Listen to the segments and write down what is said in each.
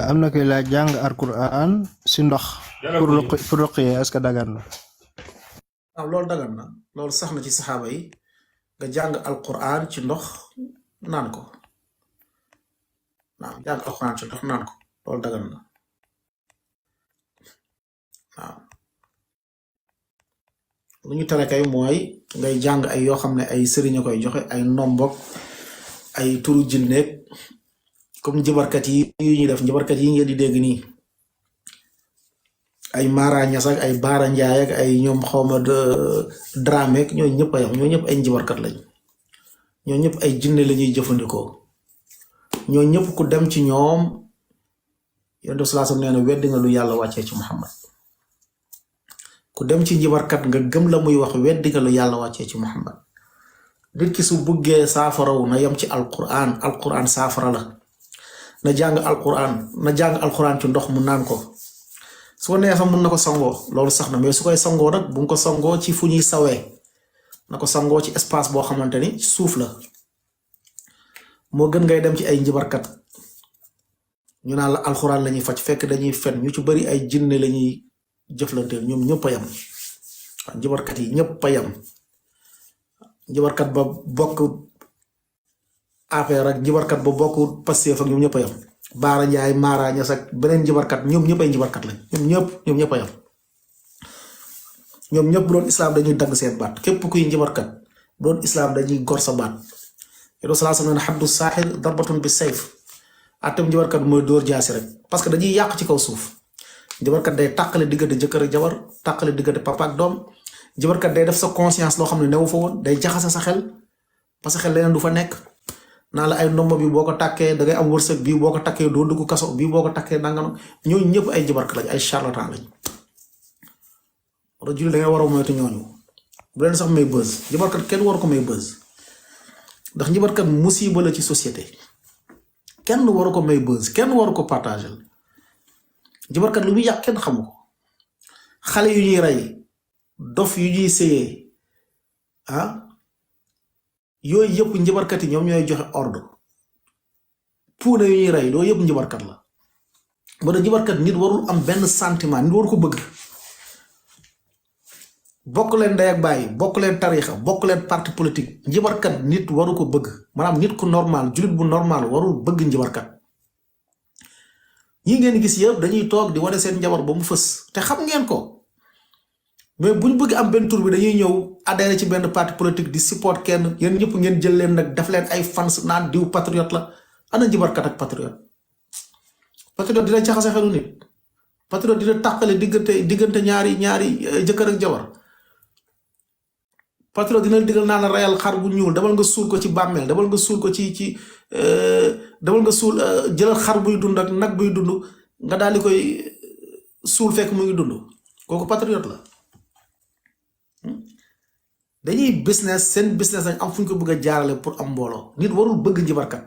am na koy laaj jàng alquran si ndox pour ruqye est-ce que dagan na waaw loolu dagan na loolu sax na ci saxaaba yi nga jàng alquran ci ndox naan ko waaw jàng alquran ci ndox naan ko loolu dagan na waaw lu ñu tere kay mooy ngay jàng ay yoo xam ne ay sëriñ a koy joxe ay ndombok ay turu jinneeg comme njëbarkat yi yu ñuy def njëbarkat yi ngeen di dégg nii ay Mara Ñas ak ay Baara Njaay ak ay ñoom xawma Dramé ak ñoo ñëpp a yam ñoo ñëpp ay njëbarkat lañ ñoo ñëpp ay jinne la ñuy jëfandikoo ñoo ñëpp ku dem ci ñoom yonent bi sallallahu alayhi wasallam nee na weddi nga lu yàlla wàccee ci Muhammad ku dem ci njëbarkat nga gëm la muy wax weddi nga lu yàlla wàccee ci Muhammad nit ki su buggee saafarawu na yem ci alquran saafara la na jàng alquran ci ndox mu naan ko su ko neexee mun na ko sangoo loolu sax na mais su koy sangoo nag bu ko sangoo ci fu ñuy sawee na ko sangoo ci espace boo xamante ni suuf la moo gën ngay dem ci ay njibarkat ñu naan la alxuraan la ñuy faj fekk dañuy fen ñu ci bari ay jinne la ñuy jëflanteel ñoom ñëpp a yam waaw njibarkat yi ñëpp a yam njibarkat ba bokk affaire ak njibarkat ba bokk Pastef ak ñoom ñëpp a yam Baara Njaay Mara Ñas ak beneen njibarkat ñoom ñëpp ay njibarkat lañ ñoom ñëpp a yam ñoom ñëpp bu doon islam dañuy dagg seen baat képp kuy njibarkat bu doon islam dañuy gor sa baat yéen salaa sallam ne xaddu saaxir darbatun bi sayf atam njibarkat mooy dóor jaasi rek parce que dañuy yàq ci kaw suuf njibarkat day tàqale diggante jëkkër ak jabar tàqale diggante papa ak doom njibarkat day def sa conscience loo xam ne newu fa woon day jaxase sa xel parce que xel leneen du fa nekk naa la ay ndomba bi boo ko takkee da ngay am wërsëg bii boo ko takkee doo dugg kaso bii boo ko takkee nangam ñooñu ñëpp ay njibarkat lañ ay charlatan lañ wala julli da ngay war a moytu ñooñu bu leen sax may buzz njibarkat kenn waru ko may buzz ndax njibarkat musiba la ci société kenn waru ko may buzz kenn waru ko partager njibarkat lu muy yàq kenn xamu ko xale yu ñuy rey dof yu ñuy séyee yooyu yëpp njibarkat yi ñoom ñooy joxe ordre puune yu ñuy rey loolu yëpp njibarkat la ba da njibarkat nit warul am benn sentiment nit waru ko bëgg bokk leen ndey ak bàyyi bokk leen tariixa bokk leen parti politique njibarkat nit waru ko bëgg maanaam nit ku normal jullit bu normal warul bëgg njibarkat ñi ngeen gis yëpp dañuy toog di wane seen njabar ba mu fës te xam ngeen ko mais buñ bëgg am benn tur bi dañuy ñëw adhéré ci benn parti politique di support kenn yéen ñëpp ngeen jël leen nag def leen ay fans naan diw patriote la ana njibarkat ak patriote dina jaxase xelu nit patriote dina tàqale diggante ñaari jëkkër ak jabar patriote dina digal naan la reyal xar bu ñuul demal nga suul ko ci bàmmeel demal nga suul ko demal nga suul jëlal xar buy dund ak nag buy dund nga daal di koy suul fekk mu ngi dund kooku patriote la dañuy business seen business dañ am fu ñu ko bëgg a jaarale pour am mbooloo nit warul bëgg njibarkat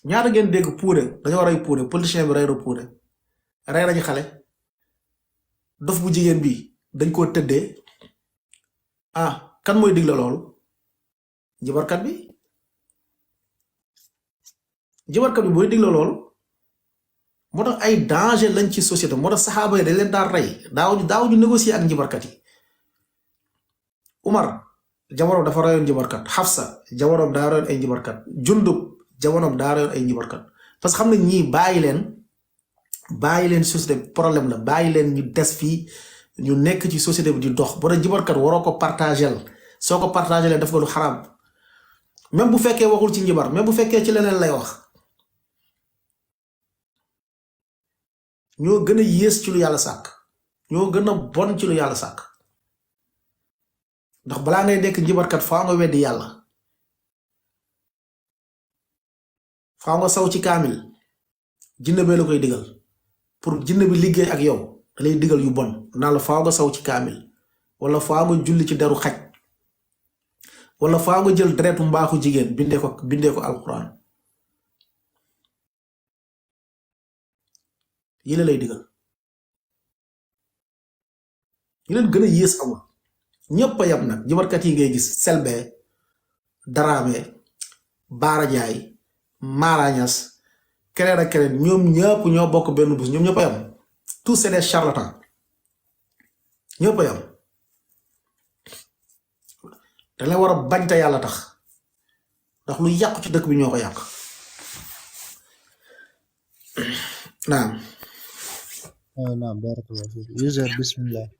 ñaata ngeen dégg puune dañoo rey puune politicien bi rey na puune rey nañu xale dof bu jigéen bi dañ koo tëddee kan mooy digle loolu njibarkat bi booy digle loolu moo tax ay danger lañ ci société moo tax saxaaba yi dañ leen daan rey daaw ñu négocier ak njibarkat yi Umar jamonoom dafa rayoon njibarkat Xafsa jamonoom daa rayoon ay njibarkat Jundub jamonoom daa rayoon ay njibarkat parce que xam ne ñii bàyyi leen société problème la bàyyi leen ñu des fii ñu nekk ci société bi di dox boo dee njibarkat waroo ko partagel soo ko partagel def nga lu xaraam même bu fekkee waxul ci njibar même bu fekkee ci leneen lay wax ñoo gën a yées ci lu yàlla sàkk ñoo gën a bon ci lu yàlla sàkk ndax balaa ngay nekk njibarkat faa nga weddi yàlla faa nga saw ci kaamil jinne bee la koy digal pour jinne bi liggéey ak yow da lay digal yu bon naa la faa nga saw ci kaamil wala faa nga julli ci deru xaj wala faa nga jël deretu mbaaxu jigéen bindee ko alquran yi la lay digal yi leen gën a yées amul ñëpp a yam nag njibarkat yi ngay gis Selbé Dramé Baara Njaay Mara Ñas keneen ak keneen ñoom ñëpp ñoo bokk benn bus ñoom ñëpp a yam tous c'est des charlatans ñëpp a yam da leen war a bañ te yàlla tax ndax lu yàqu ci dëkk bi ñoo ko yàq naam نعم بارك الله فيك يوزر بسم الله